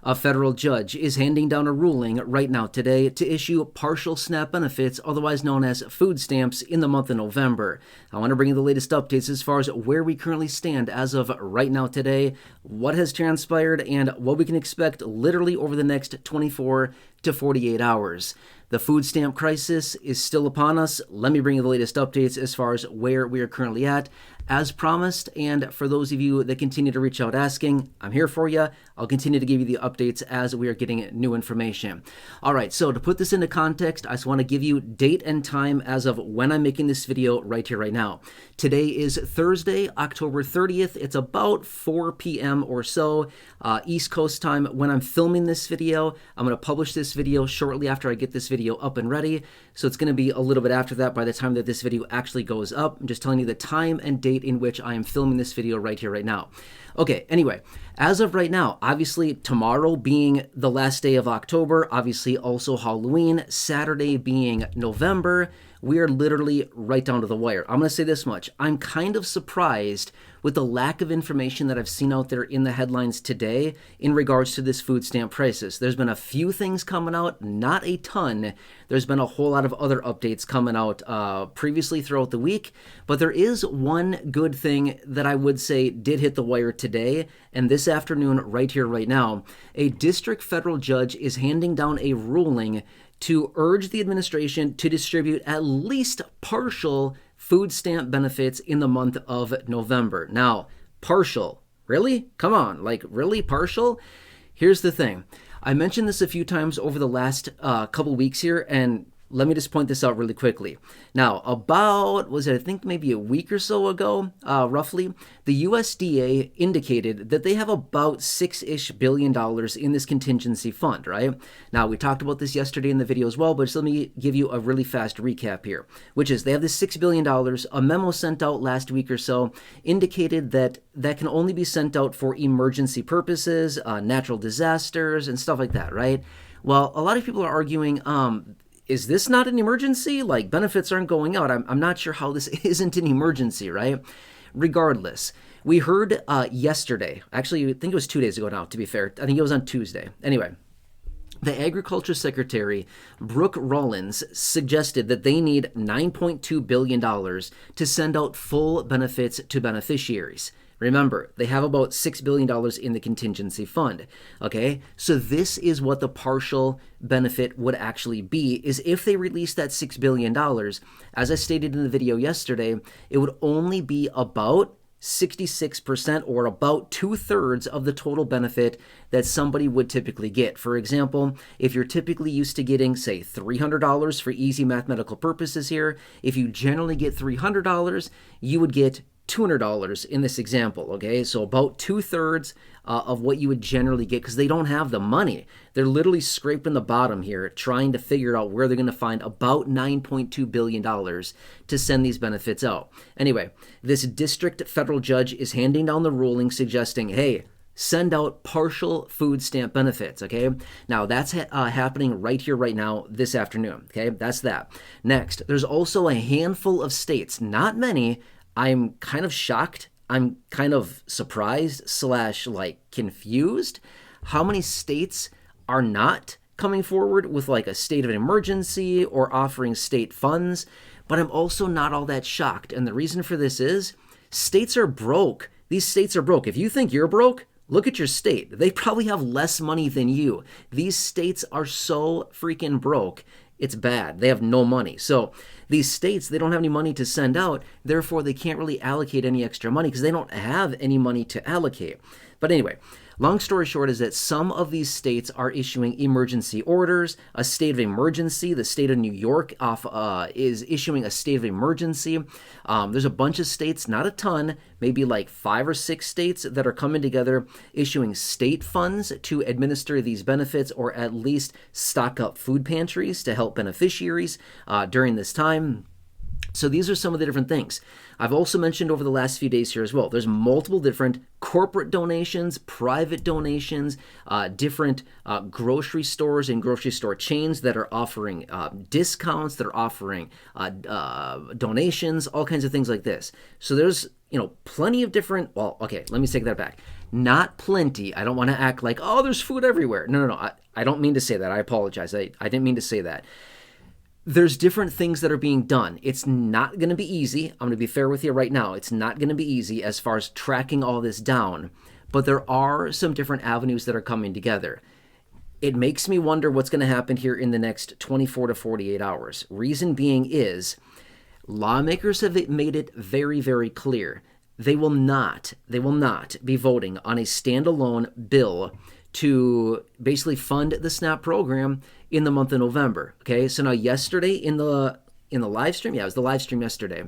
A federal judge is handing down a ruling right now today to issue partial SNAP benefits, otherwise known as food stamps, in the month of November. I want to bring you the latest updates as far as where we currently stand as of right now today, what has transpired, and what we can expect literally over the next 24 to 48 hours. The food stamp crisis is still upon us. Let me bring you the latest updates as far as where we are currently at. As promised, and for those of you that continue to reach out asking, I'm here for you. I'll continue to give you the updates as we are getting new information. All right, so to put this into context, I just want to give you date and time as of when I'm making this video right here, right now. Today is Thursday, October 30th. It's about 4 p.m. or so, East Coast time when I'm filming this video. I'm going to publish this video shortly after I get this video up and ready. So it's going to be a little bit after that by the time that this video actually goes up. I'm just telling you the time and date in which I am filming this video right here, right now. Okay, anyway, as of right now, obviously tomorrow being the last day of October, obviously also Halloween, Saturday being November, we are literally right down to the wire. I'm going to say this much. I'm kind of surprised with the lack of information that I've seen out there in the headlines today in regards to this food stamp crisis. There's been a few things coming out, not a ton. There's been a whole lot of other updates coming out previously throughout the week, but there is one good thing that I would say did hit the wire today, and this afternoon, right here, right now, a district federal judge is handing down a ruling to urge the administration to distribute at least partial food stamp benefits in the month of November. Now, partial, really? Come on, like really partial? Here's the thing. I mentioned this a few times over the last couple weeks here, and let me just point this out really quickly. Now, about, I think maybe a week or so ago, roughly, the USDA indicated that they have about $6-ish billion in this contingency fund, right? Now, we talked about this yesterday in the video as well, but just let me give you a really fast recap here, which is they have this $6 billion. A memo sent out last week or so indicated that that can only be sent out for emergency purposes, natural disasters, and stuff like that, right? Well, a lot of people are arguing, is this not an emergency? Like, benefits aren't going out. I'm not sure how this isn't an emergency, right? Regardless, we heard yesterday, actually, I think it was 2 days ago now, to be fair. I think it was on Tuesday. Anyway, the Agriculture Secretary, Brooke Rollins, suggested that they need $9.2 billion to send out full benefits to beneficiaries. Remember, they have about $6 billion in the contingency fund, okay? So this is what the partial benefit would actually be, is if they release that $6 billion, as I stated in the video yesterday, it would only be about 66% or about 2/3 of the total benefit that somebody would typically get. For example, if you're typically used to getting, say, $300 for easy mathematical purposes here, if you generally get $300, you would get $200 in this example, okay? So about 2/3 of what you would generally get, because they don't have the money. They're literally scraping the bottom here, trying to figure out where they're going to find about $9.2 billion to send these benefits out. Anyway, this district federal judge is handing down the ruling suggesting, hey, send out partial food stamp benefits, okay? Now, that's happening right here, right now, this afternoon, okay? That's that. Next, there's also a handful of states, not many. I'm kind of shocked. I'm kind of surprised / like confused how many states are not coming forward with like a state of an emergency or offering state funds, but I'm also not all that shocked. And the reason for this is states are broke. These states are broke. If you think you're broke, look at your state. They probably have less money than you. These states are so freaking broke. It's bad. They have no money. So these states, they don't have any money to send out. Therefore, they can't really allocate any extra money because they don't have any money to allocate. But anyway, long story short is that some of these states are issuing emergency orders, a state of emergency. The state of New York is issuing a state of emergency. There's a bunch of states, not a ton, maybe like 5 or 6 states that are coming together issuing state funds to administer these benefits or at least stock up food pantries to help beneficiaries during this time. So these are some of the different things. I've also mentioned over the last few days here as well, there's multiple different corporate donations, private donations, different grocery stores and grocery store chains that are offering discounts, that are offering donations, all kinds of things like this. So there's, plenty of different, well, okay, let me take that back. Not plenty. I don't want to act like, oh, there's food everywhere. No, no, no. I don't mean to say that. I apologize. I didn't mean to say that. There's different things that are being done. It's not going to be easy. I'm going to be fair with you right now. It's not going to be easy as far as tracking all this down, but there are some different avenues that are coming together. It makes me wonder what's going to happen here in the next 24 to 48 hours. Reason being is lawmakers have made it very, very clear. They will not be voting on a standalone bill to basically fund the SNAP program in the month of November. Okay, so now yesterday in the live stream, it was the live stream yesterday,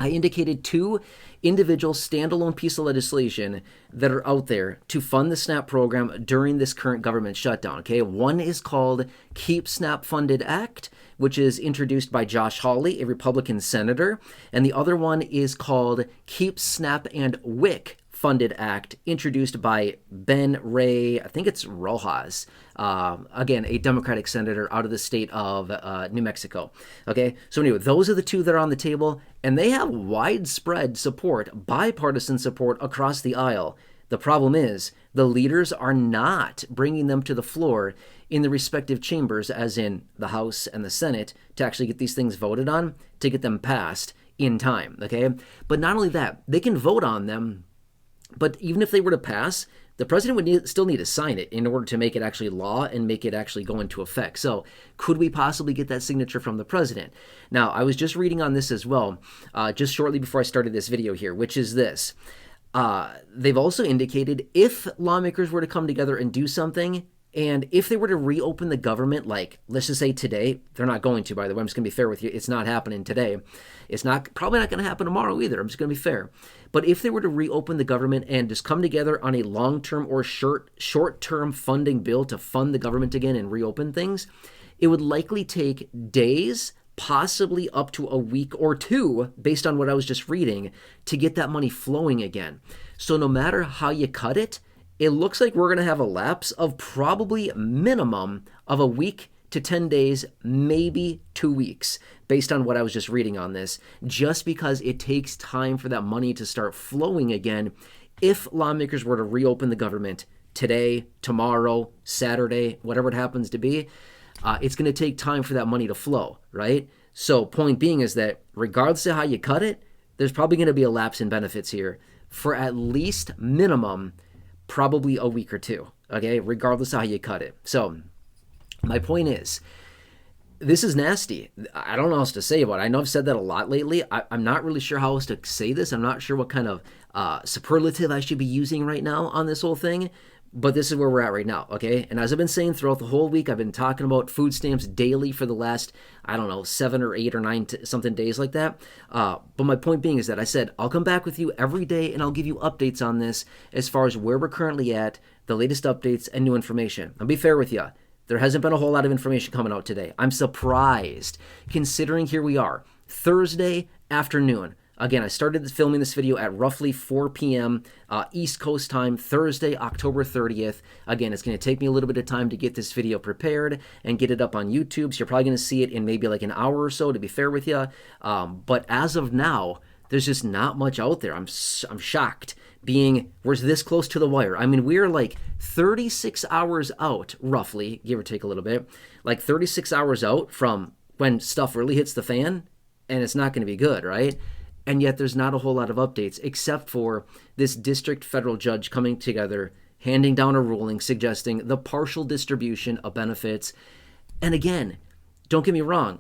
I indicated two individual standalone pieces of legislation that are out there to fund the SNAP program during this current government shutdown. Okay, one is called Keep SNAP Funded Act, which is introduced by Josh Hawley, a Republican senator, and the other one is called Keep SNAP and WIC Funded Act, introduced by Ben Ray, I think it's Rojas, again, a Democratic senator out of the state of New Mexico. Okay, so anyway, those are the two that are on the table, and they have widespread support, bipartisan support across the aisle. The problem is the leaders are not bringing them to the floor in the respective chambers, as in the House and the Senate, to actually get these things voted on, to get them passed in time, okay? But not only that, they can vote on them, but even if they were to pass, the president would still need to sign it in order to make it actually law and make it actually go into effect. So could we possibly get that signature from the president? Now, I was just reading on this as well, just shortly before I started this video here, which is this. They've also indicated if lawmakers were to come together and do something, and if they were to reopen the government, like, let's just say today, they're not going to, by the way, I'm just going to be fair with you, it's not happening today. It's probably not going to happen tomorrow either, I'm just going to be fair. But if they were to reopen the government and just come together on a long-term or short-term funding bill to fund the government again and reopen things, it would likely take days, possibly up to a week or two, based on what I was just reading, to get that money flowing again. So no matter how you cut it, it looks like we're going to have a lapse of probably minimum of a week to 10 days, maybe 2 weeks, based on what I was just reading on this, just because it takes time for that money to start flowing again. If lawmakers were to reopen the government today, tomorrow, Saturday, whatever it happens to be, it's going to take time for that money to flow, right? So point being is that regardless of how you cut it, there's probably going to be a lapse in benefits here for at least minimum probably a week or two, okay, regardless of how you cut it. So my point is, this is nasty. I don't know how else to say about it. I know I've said that a lot lately. I'm not really sure how else to say this. I'm not sure what kind of superlative I should be using right now on this whole thing, but this is where we're at right now, okay? And as I've been saying throughout the whole week, I've been talking about food stamps daily for the last, 7 or 8 or 9 something days like that. But my point being is that I said, I'll come back with you every day and I'll give you updates on this as far as where we're currently at, the latest updates and new information. I'll be fair with you. There hasn't been a whole lot of information coming out today. I'm surprised, considering here we are, Thursday afternoon. Again, I started filming this video at roughly 4 p.m. East Coast time, Thursday, October 30th. Again, it's going to take me a little bit of time to get this video prepared and get it up on YouTube. So you're probably going to see it in maybe like an hour or so, to be fair with you. But as of now, there's just not much out there. I'm shocked we're this close to the wire. I mean, we're like 36 hours out, roughly, give or take a little bit, like 36 hours out from when stuff really hits the fan, and it's not going to be good, right? And yet there's not a whole lot of updates except for this district federal judge coming together, handing down a ruling suggesting the partial distribution of benefits. And again, don't get me wrong.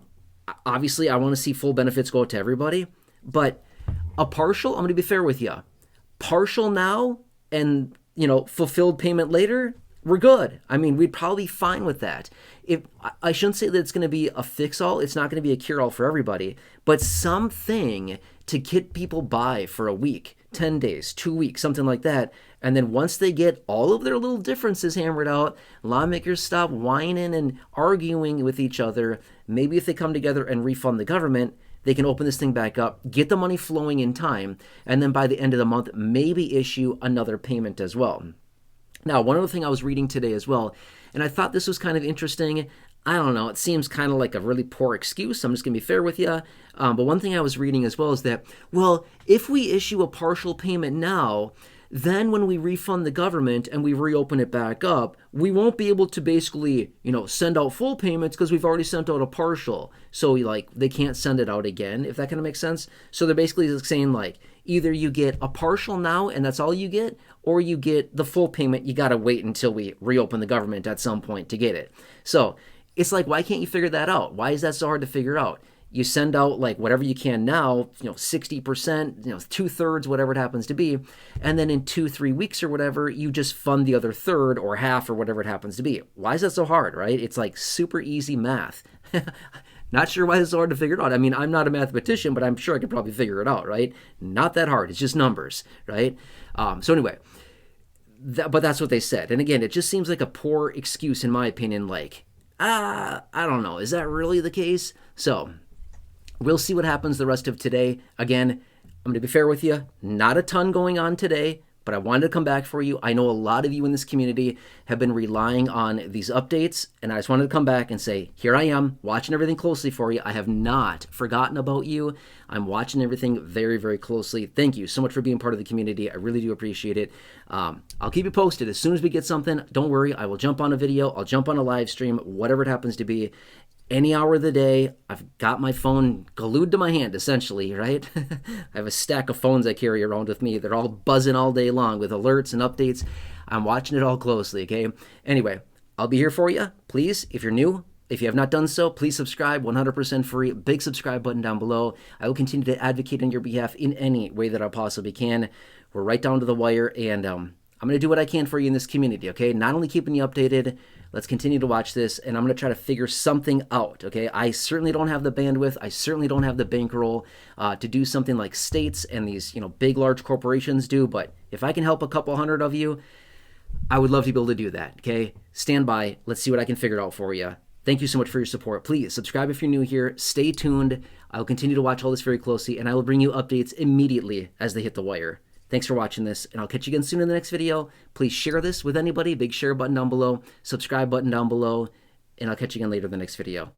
Obviously, I want to see full benefits go out to everybody, but a partial, I'm going to be fair with you. Partial now and, fulfilled payment later, we're good. I mean, we'd probably be fine with that. I shouldn't say that it's going to be a fix-all. It's not going to be a cure-all for everybody, but something to get people by for a week, 10 days, 2 weeks, something like that. And then once they get all of their little differences hammered out, lawmakers stop whining and arguing with each other. Maybe if they come together and refund the government, they can open this thing back up, get the money flowing in time, and then by the end of the month, maybe issue another payment as well. Now, one other thing I was reading today as well, and I thought this was kind of interesting. I don't know, it seems kind of like a really poor excuse. I'm just going to be fair with you. But one thing I was reading as well is that, well, if we issue a partial payment now, Then when we refund the government and we reopen it back up, we won't be able to basically, send out full payments because we've already sent out a partial. So like they can't send it out again, if that kind of makes sense. So they're basically saying like either you get a partial now and that's all you get, or you get the full payment. You got to wait until we reopen the government at some point to get it. So it's like, why can't you figure that out? Why is that so hard to figure out? You send out like whatever you can now, 60%, 2/3, whatever it happens to be. And then in 2-3 weeks or whatever, you just fund the other third or half or whatever it happens to be. Why is that so hard, right? It's like super easy math. Not sure why it's so hard to figure it out. I mean, I'm not a mathematician, but I'm sure I could probably figure it out, right? Not that hard. It's just numbers, right? So anyway, but that's what they said. And again, it just seems like a poor excuse in my opinion, like, I don't know. Is that really the case? So we'll see what happens the rest of today. Again, I'm going to be fair with you. Not a ton going on today, but I wanted to come back for you. I know a lot of you in this community have been relying on these updates, and I just wanted to come back and say, here I am, watching everything closely for you. I have not forgotten about you. I'm watching everything very, very closely. Thank you so much for being part of the community. I really do appreciate it. I'll keep you posted. As soon as we get something, don't worry. I will jump on a video. I'll jump on a live stream, whatever it happens to be. Any hour of the day, I've got my phone glued to my hand, essentially, right? I have a stack of phones I carry around with me. They're all buzzing all day long with alerts and updates. I'm watching it all closely, okay? Anyway, I'll be here for you. Please, if you're new, if you have not done so, please subscribe, 100% free. Big subscribe button down below. I will continue to advocate on your behalf in any way that I possibly can. We're right down to the wire, and I'm going to do what I can for you in this community, okay? Not only keeping you updated, let's continue to watch this, and I'm going to try to figure something out, okay? I certainly don't have the bandwidth. I certainly don't have the bankroll to do something like states and these, big, large corporations do, but if I can help a couple hundred of you, I would love to be able to do that, okay? Stand by. Let's see what I can figure out for you. Thank you so much for your support. Please subscribe if you're new here. Stay tuned. I'll continue to watch all this very closely, and I will bring you updates immediately as they hit the wire. Thanks for watching this, and I'll catch you again soon in the next video. Please share this with anybody. Big share button down below, subscribe button down below, and I'll catch you again later in the next video.